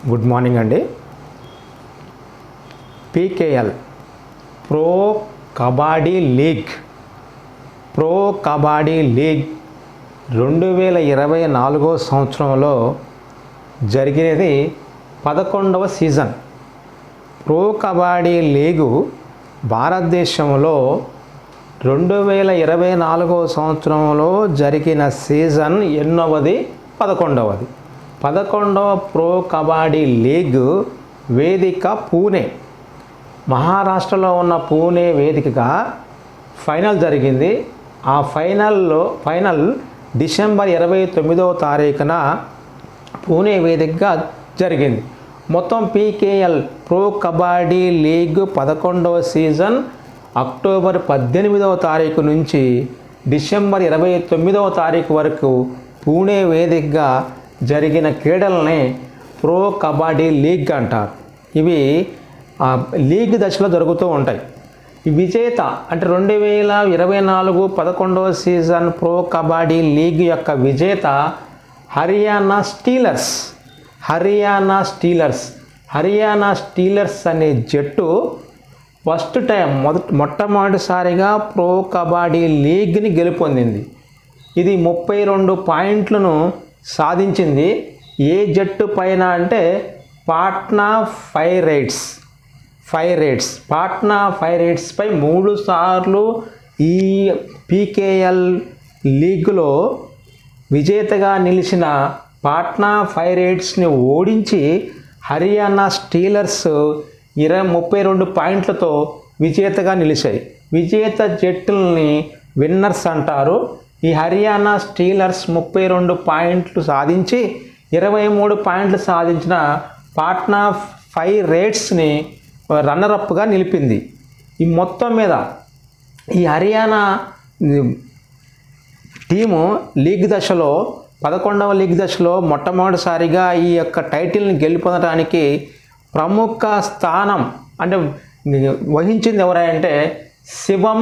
Good morning అండి. PKL pro kabaddi league 2024 సంవత్సరంలో జరిగినది 11వ సీజన్. ప్రో కబడ్డీ లీగు భారతదేశంలో 2024 సంవత్సరంలో జరిగిన సీజన్ ఎన్నోవది? 11వది. 11వ ప్రో కబడ్డీ లీగ్ వేదిక పూణే, మహారాష్ట్రలో ఉన్న పూణే వేదికగా ఫైనల్ జరిగింది. ఆ ఫైనల్ డిసెంబర్ 29వ తారీఖున పూణే వేదికగా జరిగింది. మొత్తం పీకేఎల్ ప్రో కబడ్డీ లీగ్ 11వ సీజన్ అక్టోబర్ 18వ తారీఖు నుంచి డిసెంబర్ 29వ తారీఖు వరకు పూణే వేదికగా జరిగిన క్రీడలని ప్రో కబడ్డీ లీగ్ అంటారు. ఇవి లీగ్ దశలో జరుగుతూ ఉంటాయి. ఈ విజేత అంటే 2024 11వ సీజన్ ప్రో కబడ్డీ లీగ్ యొక్క విజేత హర్యానా స్టీలర్స్ అనే జట్టు ఫస్ట్ టైం మొట్టమొదటిసారిగా ప్రో కబడ్డీ లీగ్ని గెలుపొందింది. ఇది 32 పాయింట్లను సాధించింది. ఏ జట్టు పైన అంటే పాట్నా పైరేట్స్ పై 3 సార్లు ఈ పీకేఎల్ లీగ్లో విజేతగా నిలిచిన పాట్నా పైరేట్స్ని ఓడించి హర్యానా స్టీలర్స్ 32 పాయింట్లతో విజేతగా నిలిచాయి. విజేత జట్టుల్ని విన్నర్స్ అంటారు. ఈ హర్యానా స్టీలర్స్ 32 పాయింట్లు సాధించి 23 పాయింట్లు సాధించిన పాట్నా పైరేట్స్ని రన్నరప్గా నిలిపింది. ఈ మొత్తం మీద ఈ హర్యానా టీము లీగ్ దశలో 11వ లీగ్ దశలో మొట్టమొదటిసారిగా ఈ యొక్క టైటిల్ని గెలుపొందడానికి ప్రముఖ స్థానం అంటే వహించింది ఎవరంటే శివం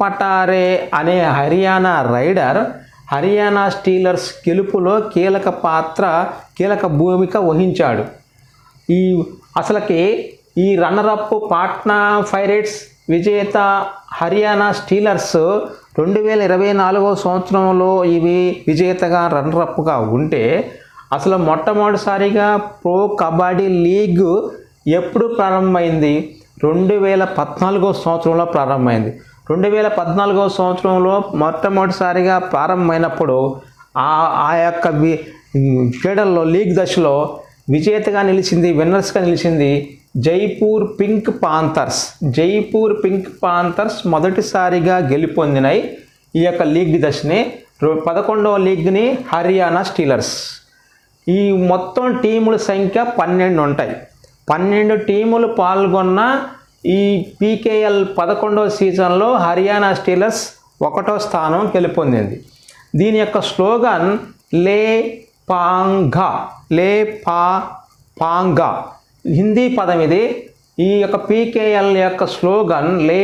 పటారే అనే హర్యానా రైడర్ హర్యానా స్టీలర్స్ గెలుపులో కీలక భూమిక వహించాడు. అసలుకి ఈ రన్నరప్ పాట్నా పైరేట్స్ విజేత హర్యానా స్టీలర్స్ 2024 సంవత్సరంలో ఇవి విజేతగా రన్నరప్గా ఉంటే అసలు మొట్టమొదటిసారిగా ప్రో కబడ్డీ లీగ్ ఎప్పుడు ప్రారంభమైంది? 2014 సంవత్సరంలో ప్రారంభమైంది. 2014 సంవత్సరంలో మొట్టమొదటిసారిగా ప్రారంభమైనప్పుడు ఆ యొక్క క్రీడల్లో లీగ్ దశలో విజేతగా నిలిచింది, విన్నర్స్గా నిలిచింది జైపూర్ పింక్ పాంథర్స్ మొదటిసారిగా గెలుపొందినాయి ఈ యొక్క లీగ్ దశని. 11వ లీగ్ని హర్యానా స్టీలర్స్. ఈ మొత్తం టీముల సంఖ్య 12 ఉంటాయి. 12 టీములు పాల్గొన్న ఈ పీకేఎల్ 11వ సీజన్లో హర్యానా స్టీలర్స్ 1వ స్థానం గెలుపొందింది. దీని యొక్క స్లోగన్ లే పాంగా హిందీ పదం ఇది. ఈ యొక్క పీకేఎల్ యొక్క స్లోగన్ లే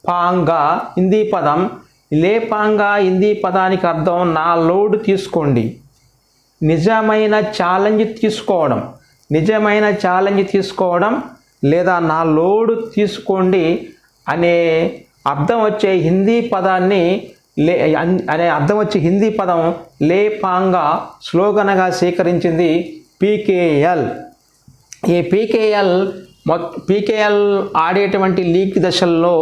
పాంగా హిందీ పదం. లే పాంగా హిందీ పదానికి అర్థం నా లోడ్ తీసుకోండి, నిజమైన ఛాలెంజ్ తీసుకోవడం లేదా నా లోడ్ తీసుకోండి అనే అర్థం వచ్చే హిందీ పదం లే పాంగా స్లోగన్గా స్వీకరించింది పీకేఎల్. ఈ పీకేఎల్ ఆడేటువంటి లీగ్ దశల్లో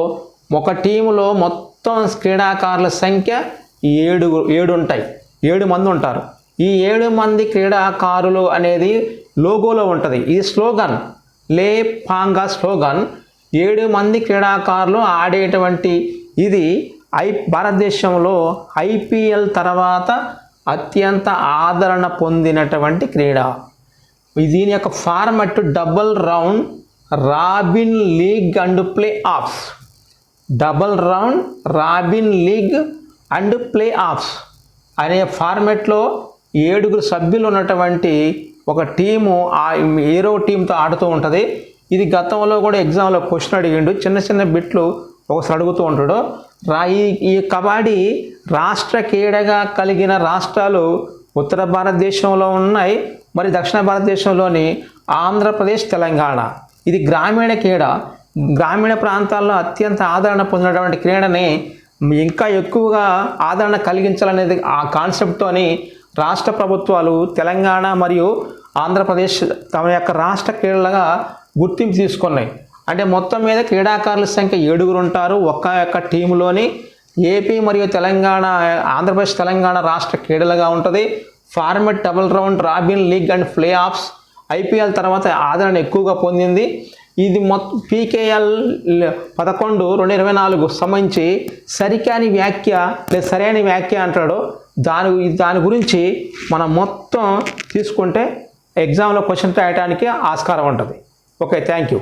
ఒక టీములో మొత్తం క్రీడాకారుల సంఖ్య 7 మంది ఉంటారు. ఈ 7 మంది క్రీడాకారులు అనేది లోగోలో ఉంటుంది. ఈ స్లోగన్ లే పాంగా స్లోగన్ 7 మంది క్రీడాకారులు ఆడేటువంటి ఇది భారతదేశంలో ఐపీఎల్ తర్వాత అత్యంత ఆదరణ పొందినటువంటి క్రీడ. దీని యొక్క format double round robin league and play offs అనే ఫార్మెట్లో 7 సభ్యులు ఉన్నటువంటి ఒక టీము ఏరో టీంతో ఆడుతూ ఉంటుంది. ఇది గతంలో కూడా ఎగ్జామ్లో క్వశ్చన్ అడిగిండు, చిన్న బిట్లు ఒకసారి అడుగుతూ ఉంటాడు. ఈ కబడ్డీ రాష్ట్ర క్రీడగా కలిగిన రాష్ట్రాలు ఉత్తర భారతదేశంలో ఉన్నాయి, మరి దక్షిణ భారతదేశంలోని ఆంధ్రప్రదేశ్, తెలంగాణ. ఇది గ్రామీణ క్రీడ. గ్రామీణ ప్రాంతాల్లో అత్యంత ఆదరణ పొందినటువంటి క్రీడని ఇంకా ఎక్కువగా ఆదరణ కలిగించాలనేది ఆ కాన్సెప్ట్తోని రాష్ట్ర ప్రభుత్వాలు తెలంగాణ మరియు ఆంధ్రప్రదేశ్ తమ యొక్క రాష్ట్ర క్రీడలుగా గుర్తింపు తీసుకున్నాయి. అంటే మొత్తం మీద క్రీడాకారుల సంఖ్య 7 ఉంటారు ఒక్క యొక్క టీంలోని. ఏపీ మరియు తెలంగాణ, ఆంధ్రప్రదేశ్ తెలంగాణ రాష్ట్ర క్రీడలుగా ఉంటుంది. Format double round robin league and play offs IPL తర్వాత ఆదరణ ఎక్కువగా పొందింది. ఇది మొత్తం పీకేఎల్ 11/2024 సంబంధించి సరికాని వ్యాఖ్య లేదా సరైన వ్యాఖ్య అంటాడు. దాని గురించి మనం మొత్తం తీసుకుంటే ఎగ్జామ్లో క్వశ్చన్ రాయడానికి ఆస్కారం ఉంటుంది. Okay, thank you.